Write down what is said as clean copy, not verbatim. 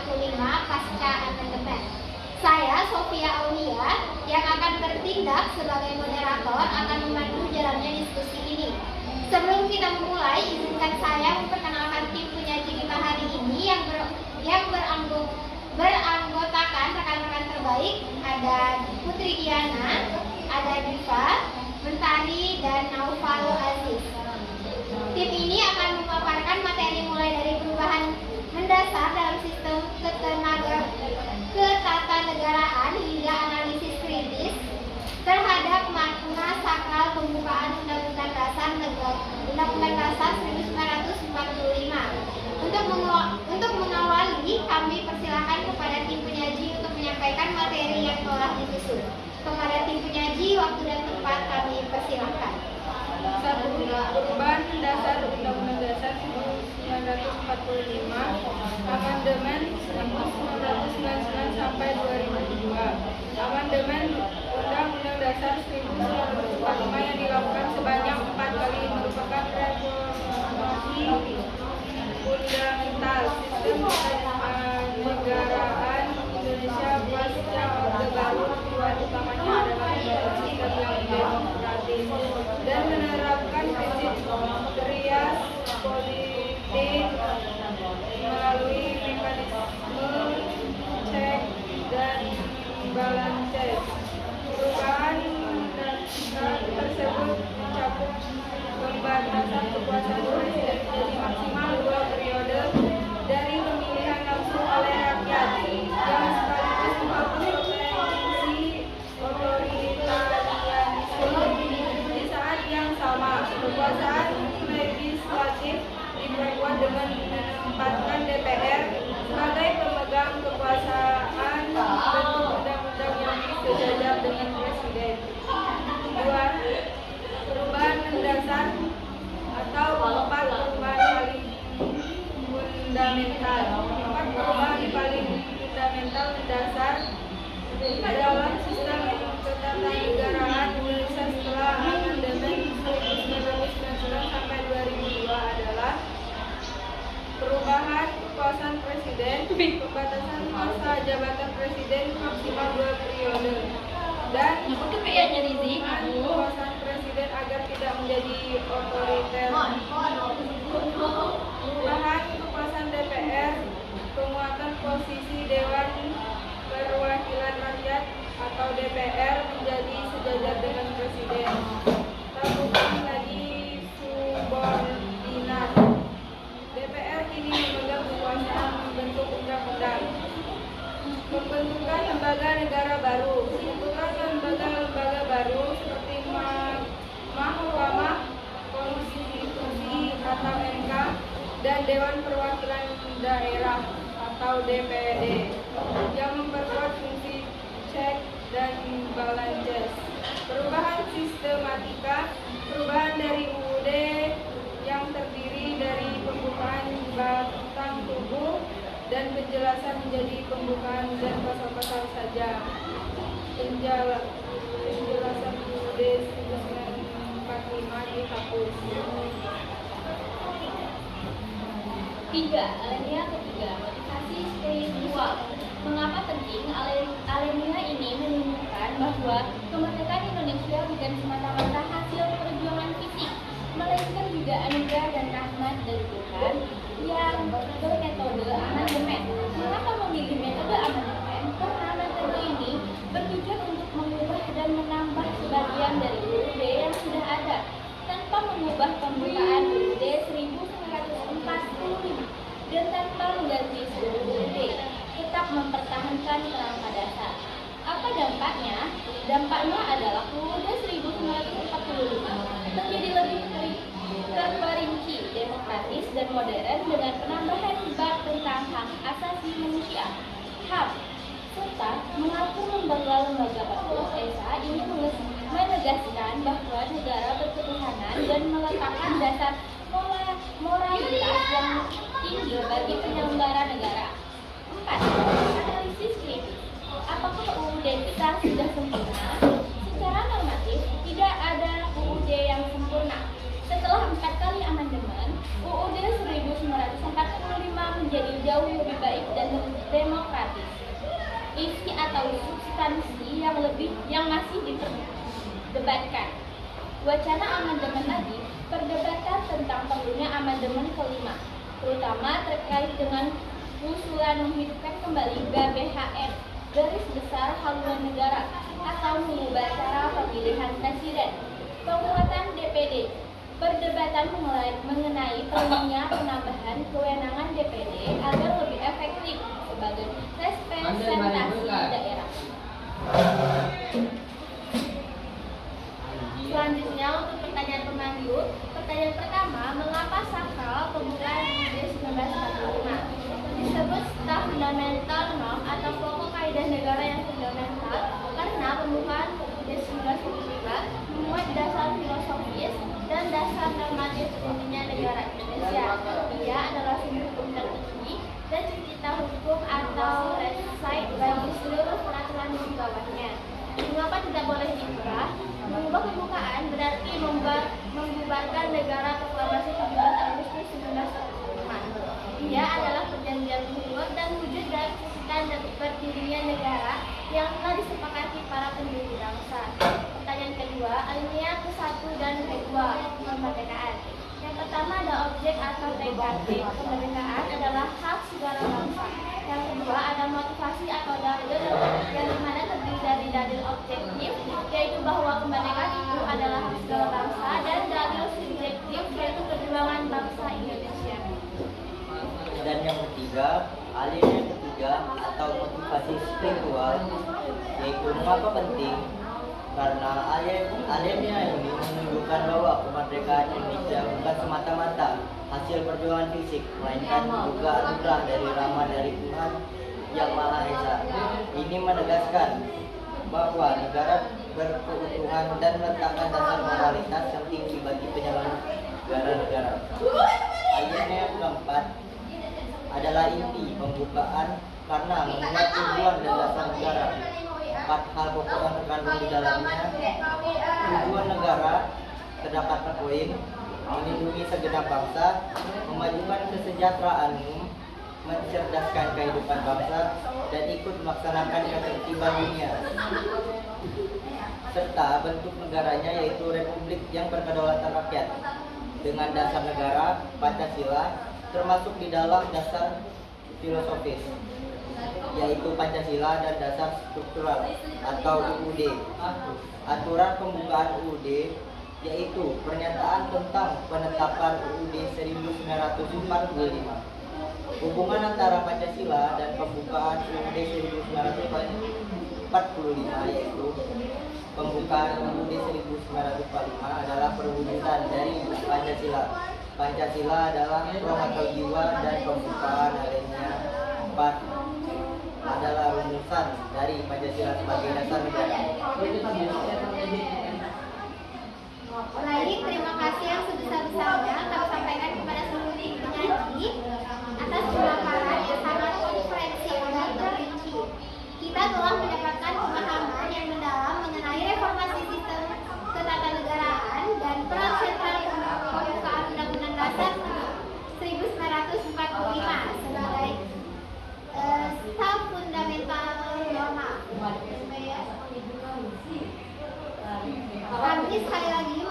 45 pasca amandemen. Saya, Sofia Aulia, yang akan bertindak sebagai moderator akan memandu jalannya diskusi ini. Sebelum kita memulai, izinkan saya memperkenalkan tim penyaji kita hari ini yang beranggotakan rekan-rekan terbaik. Ada Putri Diana, ada Diva, Mentari, dan Naufal Aziz. Tim ini akan memaparkan materi mulai dari perubahan mendasar dalam sistem ketatanegaraan hingga analisis kritis terhadap makna sakral pembukaan Undang-Undang Dasar 1945. Untuk mengawali, kami persilakan kepada tim penyaji untuk menyampaikan materi yang telah disusun. Kepada tim penyaji, waktu dan tempat kami persilakan. Perubahan mendasar Undang-Undang Dasar 1945, Amandemen 1999 sampai 2002. Amandemen Undang-Undang Dasar 1945 yang dilakukan sebanyak 4 kali merupakan reformasi fundamental sistem kenegaraan Indonesia pasca Orde Baru. Tujuan utamanya adalah membangun sistem yang demokratis dan menerapkan prinsip trias politik melalui mekanisme check dan balances. Perubahan tersebut mencakup pembatasan kekuasaan presiden menjadi maksimal 2 periode dari pemilihan langsung oleh rakyat yang sekaligus menghapus potensi otoritarianisme. Di saat yang sama, kekuasaan legislatif diperkuat dengan menempatkan DPR sebagai pemegang kekuasaan bentuk undang-undang yang sejajar dengan presiden. 2. Perubahan mendasar atau 4 perubahan paling fundamental. 4 perubahan paling fundamental mendasar dalam sistem ketatanegaraan Indonesia setelah amandemen 1999 sampai 2002 adalah perubahan kekuasaan presiden, pembatasan masa jabatan presiden maksimal 2 periode, dan penggunaan kekuasaan presiden agar tidak menjadi otoriter. Perubahan kekuasaan DPR, penguatan posisi Dewan Perwakilan Rakyat atau DPR menjadi sejajar dengan presiden. Tak bukan lagi subordinat. DPR kini memegang kekuasaan membentuk undang-undang. Pembentukan lembaga negara baru. Pembentukan lembaga baru seperti Mahkamah Konstitusi atau MK dan Dewan Perwakilan Daerah atau DPD yang memperkuat fungsi check dan balances. Perubahan sistematika. Perubahan dari UUD yang terdiri dari pembukaan batang tubuh dan penjelasan menjadi pembukaan dan pasal-pasal saja. Penjelasan UUD 1945 dihapus. 3. Alinea ketiga, motivasi spiritual. Mengapa penting? Alinea ini menunjukkan bahwa kemerdekaan Indonesia bukan semata-mata hasil perjuangan fisik, melainkan juga anugerah dan rahmat dari Tuhan yang bermetode amandemen. Mengapa memilih metode amandemen? Karena metode ini bertujuan untuk mengubah dan menambah sebagian dari UUD yang sudah ada, tanpa mengubah pembukaan UUD 1945 dan tanpa mengganti seluruh UUD, tetap mempertahankan kerangka dasar. Apa dampaknya? Dampaknya adalah UUD 1945 menjadi lebih terperinci, demokratis, dan modern dengan penambahan bab tentang hak asasi manusia, HAM, serta mengatur lembaga-lembaga baru. ESA ini menegaskan bahwa negara berketuhanan dan meletakkan dasar moralitas yang tinggi bagi penyelenggara negara. 4. Analisis kritis. Apakah UUD kita sudah sempurna? Secara normatif, tidak ada UUD yang sempurna. Setelah 4 kali amandemen, UUD 1945 menjadi jauh lebih baik dan isi atau substansi yang masih diperdebatkan. Wacana amandemen lagi, perdebatan tentang perlunya amandemen kelima, terutama terkait dengan usulan menghidupkan kembali GBHN, garis besar haluan negara, atau mengubah cara pemilihan presiden, penguatan DPD. Perdebatan mengenai perlunya penambahan kewenangan DPD agar lebih efektif sebagai representasi daerah. Selanjutnya untuk pertanyaan pemandu, pertanyaan pertama, mengapa sakral pembukaan UUD 1945 disebut staf fundamental norm atau pokok kaidah negara yang fundamental? Karena pembukaan UUD 1945 memuat dasar filosofis dan dasar normatif intinya negara Indonesia. Ia adalah sumber hukum tertinggi dan cita hukum atau reside bagi seluruh peraturan di bawahnya. Mengapa tidak boleh diubah? Mengubah pembukaan berarti membubarkan negara proklamasi 17 Agustus 1945. Ia adalah perjanjian luhur dan wujud dari standar berdirinya negara yang telah disepakati para pendiri bangsa. Pertanyaan kedua, alinea ke-1 dan ke-2 kemerdekaan. Yang pertama ada objek atau TKP. Kemerdekaan adalah hak segala bangsa. Yang kedua ada motivasi atau dalil yang dimana terdiri dari dalil objektif, yaitu bahwa kemerdekaan itu adalah hak segala bangsa, dan dalil subjektif, yaitu perjuangan bangsa Indonesia. Dan yang ketiga, alinea ketiga atau motivasi spiritual, yaitu mengapa penting? Karena alinea ini menunjukkan bahwa kemerdekaan Indonesia bukan semata-mata hasil perjuangan fisik, melainkan juga anugerah dari rahmat dari Tuhan Yang Maha Esa. Ini menegaskan bahwa negara berkeutuhan dan meletakkan dasar moralitas yang tinggi bagi penyelenggara negara. Alinea keempat adalah inti pembukaan karena mengingat tujuan dan dasar negara. 4 hal pokok yang terkandung di dalamnya. Tujuan negara terdapat 4 poin: melindungi segenap bangsa, memajukan kesejahteraan umum, mencerdaskan kehidupan bangsa, dan ikut melaksanakan ketertiban dunia. Serta bentuk negaranya yaitu republik yang berkedaulatan rakyat dengan dasar negara Pancasila, termasuk di dalam dasar filosofis yaitu Pancasila dan dasar struktural atau UUD. Aturan pembukaan UUD yaitu pernyataan tentang penetapan UUD 1945. Hubungan antara Pancasila dan pembukaan UUD 1945 yaitu pembukaan UUD 1945 adalah perwujudan dari Pancasila. Pancasila adalah roh atau jiwa, dan pembukaan alinea 4 adalah rumusan dari Pancasila sebagai dasar negara. Baik, terima kasih yang sebesar-besarnya kami sampaikan kepada seluruh penyanyi atas pemaparan yang sangat komprehensif dan terperinci. Kita telah mendapatkan pemahaman yang mendalam mengenai reformasi sistem ketatanegaraan dan peran sentral pembukaan Undang-Undang Dasar 1945 sebagai staf fundamental norma. Kami sekali lagi